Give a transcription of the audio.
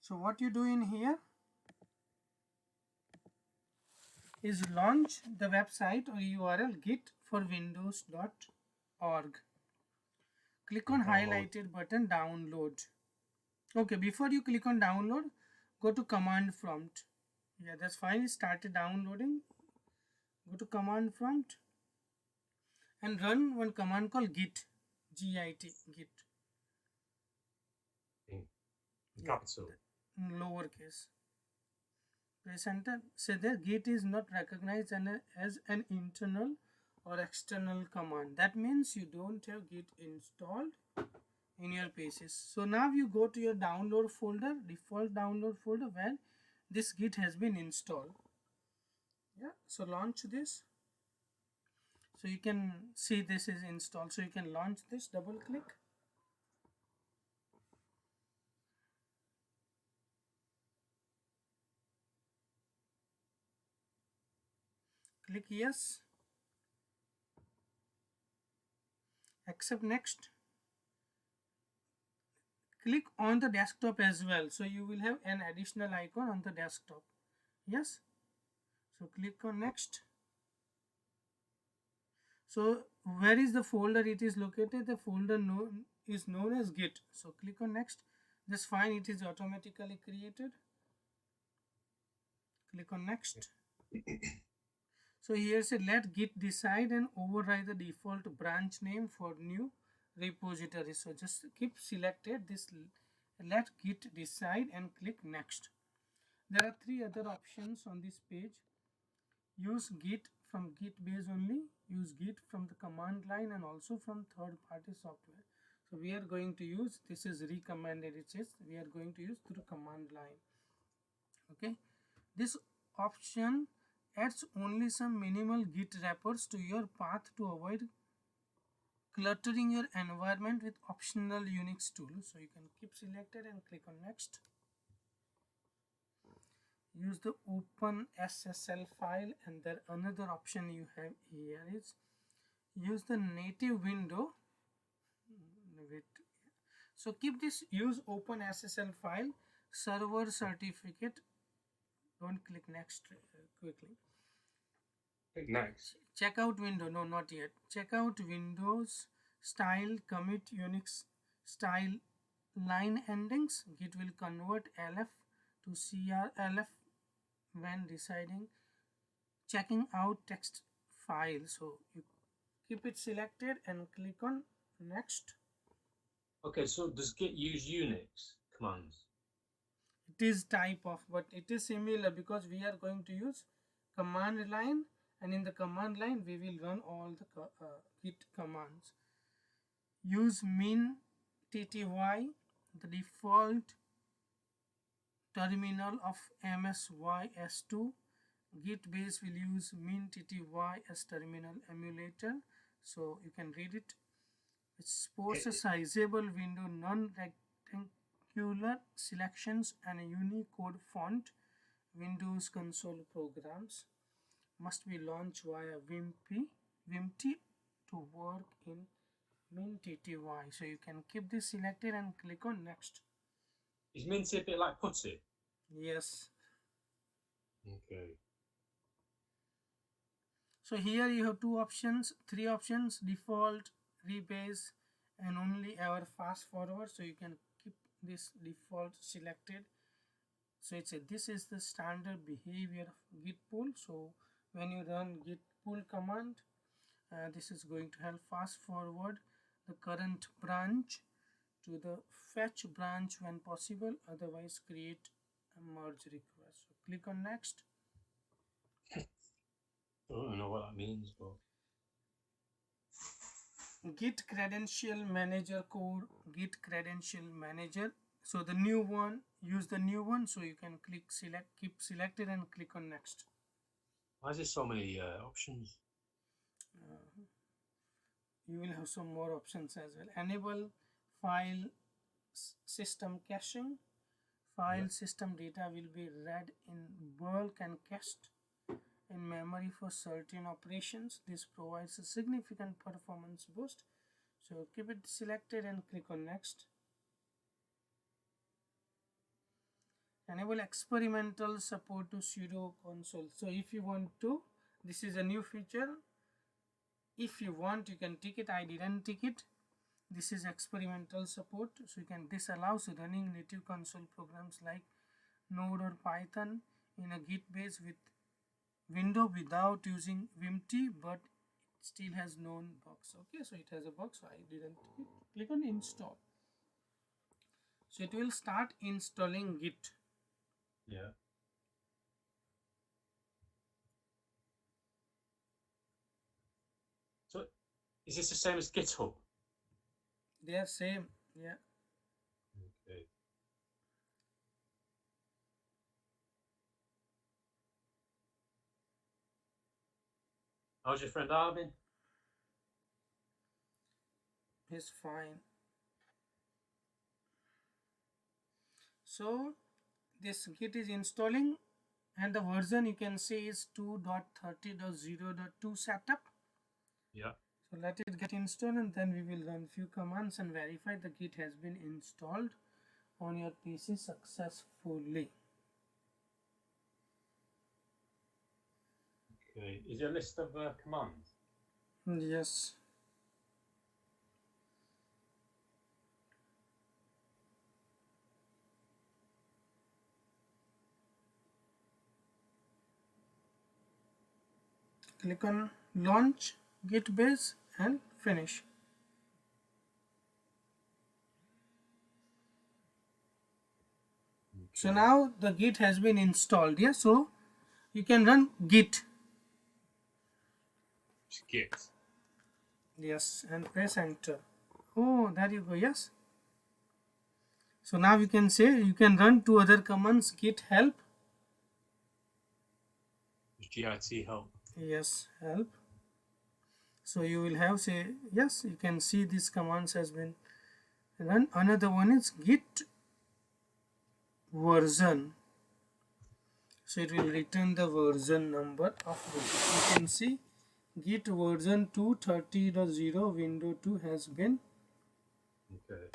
So what you do in here is launch the website or URL git4windows.org. Click on highlighted button download. Okay, before you click on download, go to command prompt. Yeah, that's fine. It started downloading. Go to command prompt and run one command called git. Git. Git. Capital. Lowercase. Press enter. Say that git is not recognized as an internal or external command. That means you don't have git installed in your pages. So now you go to your download folder, default download folder where this git has been installed. Yeah, so launch this. So you can see this is installed. So you can launch this, double click. Click yes. Accept next. Click on the desktop as well. So you will have an additional icon on the desktop. Yes. So click on next. So where is the folder it is located? The folder is known as git. So click on next. That's fine. It is automatically created. Click on next. So here say let git decide and override the default branch name for new repository. So just keep selected this let git decide and click next. There are three other options on this page. Use git from git base only, use git from the command line and also from third party software. So we are going to use, this is recommended, it says we are going to use through command line. Okay, this option adds only some minimal git wrappers to your path to avoid cluttering your environment with optional Unix tools. So you can keep selected and click on next. Use the open SSL file, and then another option you have here is use the native window. So keep this use open SSL file server certificate. Don't click next quickly. Click next. Checkout window, no, not yet. Checkout windows style commit Unix style line endings. Git will convert LF to CRLF when deciding checking out text file. So you keep it selected and click on next. Okay, so does Git use Unix commands? It is type of, but it is similar because we are going to use command line, and in the command line we will run all the git commands. Use min tty, the default terminal of MSYS2. Git base will use min tty as terminal emulator, so you can read it. It supports a sizable window, non-rectangular selections and a Unicode font. Windows console programs must be launched via Vimp to work in MinTTY. So you can keep this selected and click on next. Is Mint a bit like Putty? Yes. Okay. So here you have two options, three options: default, rebase, and only ever fast forward. So you can keep this default selected. So it's this is the standard behavior of git pull. So when you run git pull command, this is going to help fast forward the current branch to the fetch branch when possible, otherwise create a merge request. So click on next. I don't know what that means, but Git credential manager core, git credential manager. So the new one, use the new one. So you can click select, keep selected and click on next. why is there so many options? You will have some more options as well. Enable file system caching. File system data will be read in bulk and cached in memory for certain operations. This provides a significant performance boost. So keep it selected and click on next. enable experimental support to sudo console. So if you want to, this is a new feature. If you want, you can tick it. I didn't tick it. This is experimental support, so you can, this allows running native console programs like Node or Python in a Git base with window without using Vimto, but it still has known box. Okay, so it has a box, so I didn't click on install. So it will start installing Git. Yeah. So is this the same as GitHub? They are same, yeah. Okay. How's your friend Arvin? He's fine. So this Git is installing, and the version you can see is 2.30.0.2 setup. Yeah. So let it get installed, and then we will run few commands and verify the Git has been installed on your PC successfully. Okay. Is there a list of commands? Yes. Click on launch Git base and finish. Okay. So now the Git has been installed. Yeah, so you can run Git. Git. Yes, and press enter. Oh, there you go. Yes. So now you can say, you can run two other commands, git help. Git help. Yes, help. So you will have, say, yes, you can see this commands has been run. Another one is git version. So it will return the version number of the Git. You can see git version 2.30.0 window 2 has been Okay.